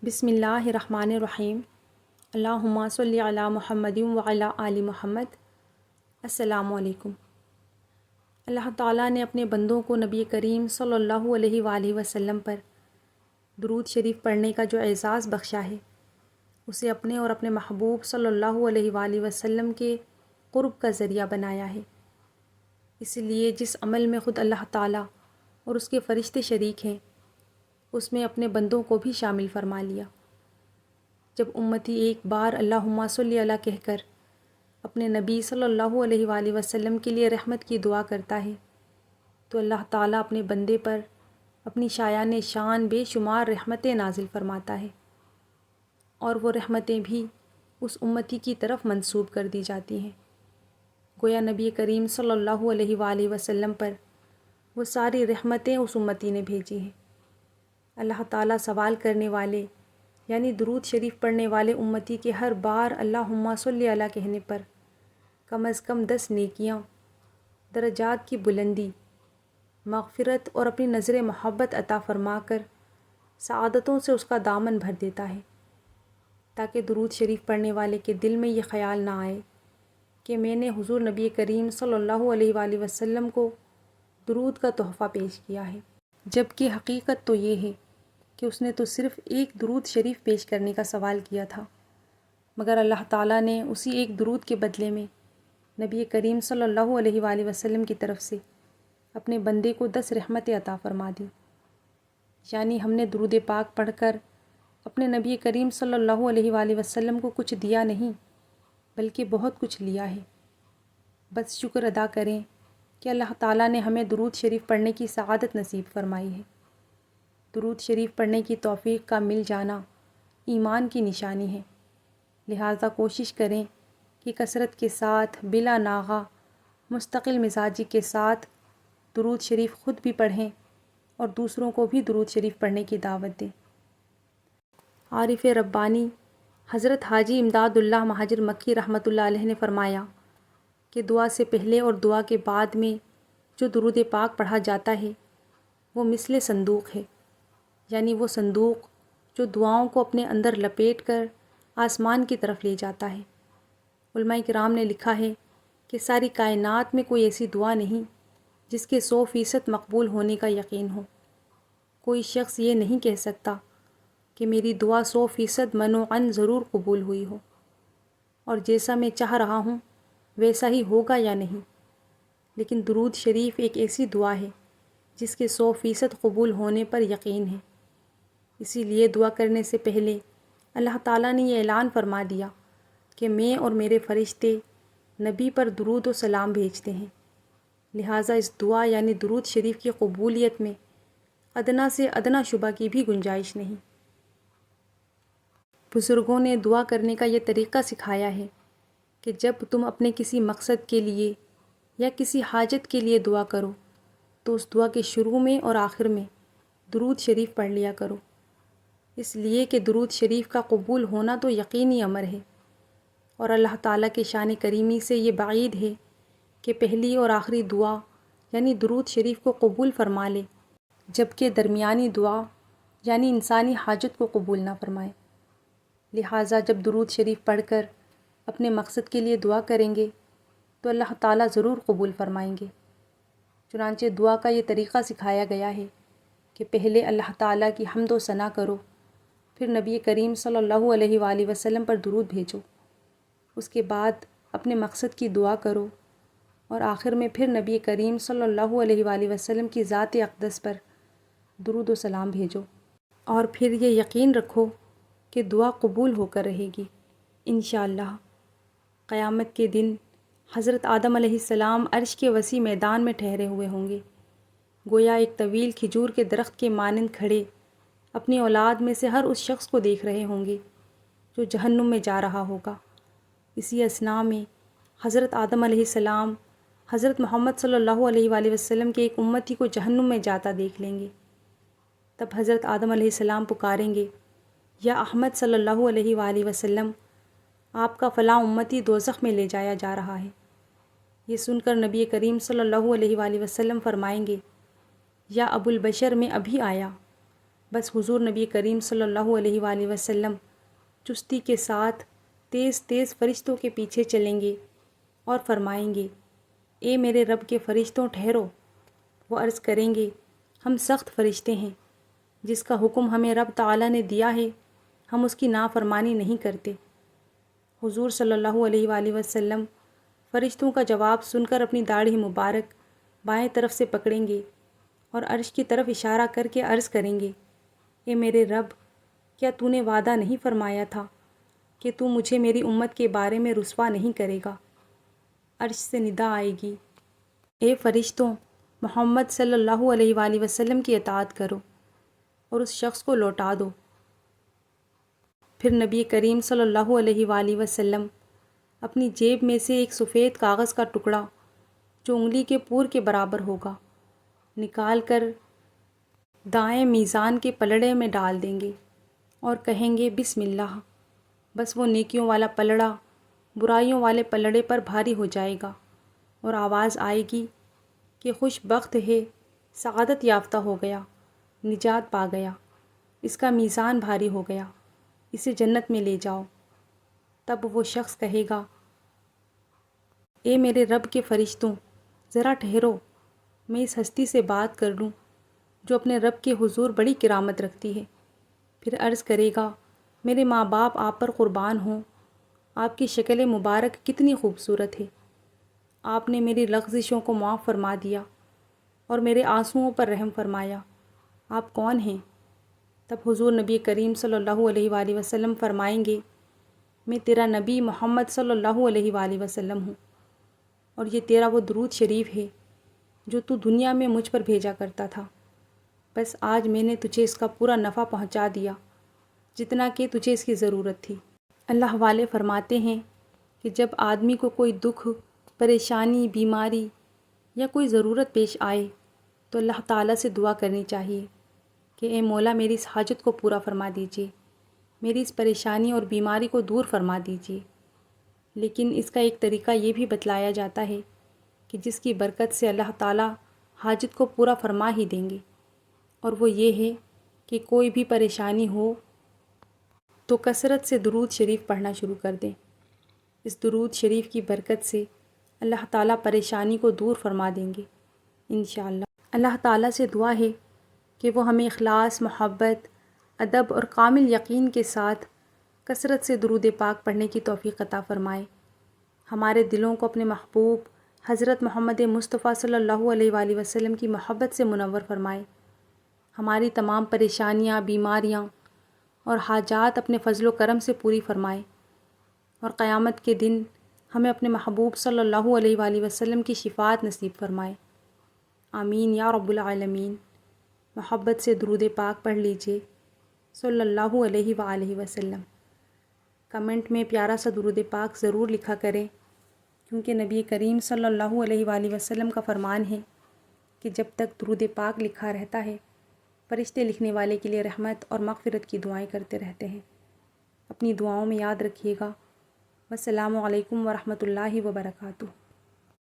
بسم اللہ الرحمن الرحیم۔ اللہم صلی علی محمد وعلی آل محمد۔ السلام علیکم۔ اللہ تعالیٰ نے اپنے بندوں کو نبی کریم صلی اللہ علیہ وآلہ وسلم پر درود شریف پڑھنے کا جو اعزاز بخشا ہے، اسے اپنے اور اپنے محبوب صلی اللہ علیہ وآلہ وسلم کے قرب کا ذریعہ بنایا ہے۔ اس لیے جس عمل میں خود اللہ تعالیٰ اور اس کے فرشتے شریک ہیں، اس میں اپنے بندوں کو بھی شامل فرما لیا۔ جب امتی ایک بار اللہم صلی علی کہہ کر اپنے نبی صلی اللہ علیہ وآلہ وسلم کے لیے رحمت کی دعا کرتا ہے، تو اللہ تعالیٰ اپنے بندے پر اپنی شایان شان بے شمار رحمتیں نازل فرماتا ہے، اور وہ رحمتیں بھی اس امتی کی طرف منسوب کر دی جاتی ہیں۔ گویا نبی کریم صلی اللہ علیہ وآلہ وسلم پر وہ ساری رحمتیں اس امتی نے بھیجی ہیں۔ اللہ تعالیٰ سوال کرنے والے یعنی درود شریف پڑھنے والے امتی کے ہر بار اللہم صلی علی کہنے پر کم از کم 10 نیکیاں، درجات کی بلندی، مغفرت اور اپنی نظر محبت عطا فرما کر سعادتوں سے اس کا دامن بھر دیتا ہے، تاکہ درود شریف پڑھنے والے کے دل میں یہ خیال نہ آئے کہ میں نے حضور نبی کریم صلی اللہ علیہ وآلہ وسلم کو درود کا تحفہ پیش کیا ہے، جبکہ حقیقت تو یہ ہے کہ اس نے تو صرف ایک درود شریف پیش کرنے کا سوال کیا تھا، مگر اللہ تعالیٰ نے اسی ایک درود کے بدلے میں نبی کریم صلی اللہ علیہ وآلہ وسلم کی طرف سے اپنے بندے کو 10 رحمتیں عطا فرما دی۔ یعنی ہم نے درود پاک پڑھ کر اپنے نبی کریم صلی اللہ علیہ وآلہ وسلم کو کچھ دیا نہیں، بلکہ بہت کچھ لیا ہے۔ بس شکر ادا کریں کہ اللہ تعالیٰ نے ہمیں درود شریف پڑھنے کی سعادت نصیب فرمائی ہے۔ درود شریف پڑھنے کی توفیق کا مل جانا ایمان کی نشانی ہے، لہٰذا کوشش کریں کہ کثرت کے ساتھ بلا ناغہ مستقل مزاجی کے ساتھ درود شریف خود بھی پڑھیں اور دوسروں کو بھی درود شریف پڑھنے کی دعوت دیں۔ عارف ربانی حضرت حاجی امداد اللہ مہاجر مکی رحمۃ اللہ علیہ نے فرمایا کہ دعا سے پہلے اور دعا کے بعد میں جو درود پاک پڑھا جاتا ہے وہ مثل صندوق ہے، یعنی وہ صندوق جو دعاؤں کو اپنے اندر لپیٹ کر آسمان کی طرف لے جاتا ہے۔ علماء کرام نے لکھا ہے کہ ساری کائنات میں کوئی ایسی دعا نہیں جس کے 100% مقبول ہونے کا یقین ہو۔ کوئی شخص یہ نہیں کہہ سکتا کہ میری دعا 100% منوعاً ضرور قبول ہوئی ہو، اور جیسا میں چاہ رہا ہوں ویسا ہی ہوگا یا نہیں۔ لیکن درود شریف ایک ایسی دعا ہے جس کے 100% قبول ہونے پر یقین ہے۔ اسی لیے دعا کرنے سے پہلے اللہ تعالیٰ نے یہ اعلان فرما دیا کہ میں اور میرے فرشتے نبی پر درود و سلام بھیجتے ہیں، لہٰذا اس دعا یعنی درود شریف کی قبولیت میں ادنا سے ادنا شبہ کی بھی گنجائش نہیں۔ بزرگوں نے دعا کرنے کا یہ طریقہ سکھایا ہے کہ جب تم اپنے کسی مقصد کے لیے یا کسی حاجت کے لیے دعا کرو تو اس دعا کے شروع میں اور آخر میں درود شریف پڑھ لیا کرو، اس لیے کہ درود شریف کا قبول ہونا تو یقینی امر ہے، اور اللہ تعالیٰ کے شان کریمی سے یہ بعید ہے کہ پہلی اور آخری دعا یعنی درود شریف کو قبول فرما لے، جبکہ درمیانی دعا یعنی انسانی حاجت کو قبول نہ فرمائے۔ لہٰذا جب درود شریف پڑھ کر اپنے مقصد کے لیے دعا کریں گے تو اللہ تعالیٰ ضرور قبول فرمائیں گے۔ چنانچہ دعا کا یہ طریقہ سکھایا گیا ہے کہ پہلے اللہ تعالیٰ کی حمد و ثنا کرو، پھر نبی کریم صلی اللہ علیہ وآلہ وسلم پر درود بھیجو، اس کے بعد اپنے مقصد کی دعا کرو، اور آخر میں پھر نبی کریم صلی اللہ علیہ وآلہ وسلم کی ذات اقدس پر درود و سلام بھیجو، اور پھر یہ یقین رکھو کہ دعا قبول ہو کر رہے گی انشاءاللہ۔ قیامت کے دن حضرت آدم علیہ السلام عرش کے وسیع میدان میں ٹھہرے ہوئے ہوں گے، گویا ایک طویل کھجور کے درخت کے مانند کھڑے اپنی اولاد میں سے ہر اس شخص کو دیکھ رہے ہوں گے جو جہنم میں جا رہا ہوگا۔ اسی اثناء میں حضرت آدم علیہ السلام حضرت محمد صلی اللہ علیہ وآلہ وسلم کے ایک امتی کو جہنم میں جاتا دیکھ لیں گے۔ تب حضرت آدم علیہ السلام پکاریں گے، یا احمد صلی اللہ علیہ وآلہ وسلم، آپ کا فلاں امتی دوزخ میں لے جایا جا رہا ہے۔ یہ سن کر نبی کریم صلی اللہ علیہ وآلہ وسلم فرمائیں گے، یا ابو البشر میں ابھی آیا۔ بس حضور نبی کریم صلی اللہ علیہ وآلہ وسلم چستی کے ساتھ تیز تیز فرشتوں کے پیچھے چلیں گے اور فرمائیں گے، اے میرے رب کے فرشتوں ٹھہرو۔ وہ عرض کریں گے، ہم سخت فرشتے ہیں، جس کا حکم ہمیں رب تعالیٰ نے دیا ہے ہم اس کی نافرمانی نہیں کرتے۔ حضور صلی اللہ علیہ وآلہ وسلم فرشتوں کا جواب سن کر اپنی داڑھی مبارک بائیں طرف سے پکڑیں گے اور عرش کی طرف اشارہ کر کے عرض کریں گے، اے میرے رب، کیا تو نے وعدہ نہیں فرمایا تھا کہ تو مجھے میری امت کے بارے میں رسوا نہیں کرے گا؟ عرش سے ندا آئے گی، اے فرشتوں، محمد صلی اللہ علیہ وآلہ وسلم کی اطاعت کرو اور اس شخص کو لوٹا دو۔ پھر نبی کریم صلی اللہ علیہ وآلہ وسلم اپنی جیب میں سے ایک سفید کاغذ کا ٹکڑا جو انگلی کے پور کے برابر ہوگا نکال کر دائیں میزان کے پلڑے میں ڈال دیں گے اور کہیں گے، بسم اللہ۔ بس وہ نیکیوں والا پلڑا برائیوں والے پلڑے پر بھاری ہو جائے گا اور آواز آئے گی کہ خوش بخت ہے، سعادت یافتہ ہو گیا، نجات پا گیا، اس کا میزان بھاری ہو گیا، اسے جنت میں لے جاؤ۔ تب وہ شخص کہے گا، اے میرے رب کے فرشتوں، ذرا ٹھہرو، میں اس ہستی سے بات کر لوں جو اپنے رب کے حضور بڑی کرامت رکھتی ہے۔ پھر عرض کرے گا، میرے ماں باپ آپ پر قربان ہوں، آپ کی شکل مبارک کتنی خوبصورت ہے، آپ نے میری لغزشوں کو معاف فرما دیا اور میرے آنسوؤں پر رحم فرمایا، آپ کون ہیں؟ تب حضور نبی کریم صلی اللہ علیہ وآلہ وسلم فرمائیں گے، میں تیرا نبی محمد صلی اللہ علیہ وآلہ وسلم ہوں، اور یہ تیرا وہ درود شریف ہے جو تو دنیا میں مجھ پر بھیجا کرتا تھا۔ بس آج میں نے تجھے اس کا پورا نفع پہنچا دیا جتنا کہ تجھے اس کی ضرورت تھی۔ اللہ والے فرماتے ہیں کہ جب آدمی کو کوئی دکھ، پریشانی، بیماری یا کوئی ضرورت پیش آئے تو اللہ تعالیٰ سے دعا کرنی چاہیے کہ اے مولا، میری اس حاجت کو پورا فرما دیجیے، میری اس پریشانی اور بیماری کو دور فرما دیجیے۔ لیکن اس کا ایک طریقہ یہ بھی بتلایا جاتا ہے کہ جس کی برکت سے اللہ تعالیٰ حاجت کو پورا فرما ہی دیں گے، اور وہ یہ ہے کہ کوئی بھی پریشانی ہو تو کثرت سے درود شریف پڑھنا شروع کر دیں۔ اس درود شریف کی برکت سے اللہ تعالیٰ پریشانی کو دور فرما دیں گے انشاءاللہ۔ اللہ تعالیٰ سے دعا ہے کہ وہ ہمیں اخلاص، محبت، ادب اور کامل یقین کے ساتھ کثرت سے درود پاک پڑھنے کی توفیق عطا فرمائے، ہمارے دلوں کو اپنے محبوب حضرت محمد مصطفیٰ صلی اللہ علیہ وآلہ وسلم کی محبت سے منور فرمائے، ہماری تمام پریشانیاں، بیماریاں اور حاجات اپنے فضل و کرم سے پوری فرمائے، اور قیامت کے دن ہمیں اپنے محبوب صلی اللہ علیہ وآلہ وسلم کی شفاعت نصیب فرمائے، آمین یا رب العالمین۔ محبت سے درود پاک پڑھ لیجئے صلی اللہ علیہ وآلہ وسلم۔ کمنٹ میں پیارا سا درود پاک ضرور لکھا کریں، کیونکہ نبی کریم صلی اللہ علیہ وآلہ وسلم کا فرمان ہے کہ جب تک درود پاک لکھا رہتا ہے فرشتے لکھنے والے کے لیے رحمت اور مغفرت کی دعائیں کرتے رہتے ہیں۔ اپنی دعاؤں میں یاد رکھیے گا۔ والسلام علیکم ورحمۃ اللہ وبرکاتہ۔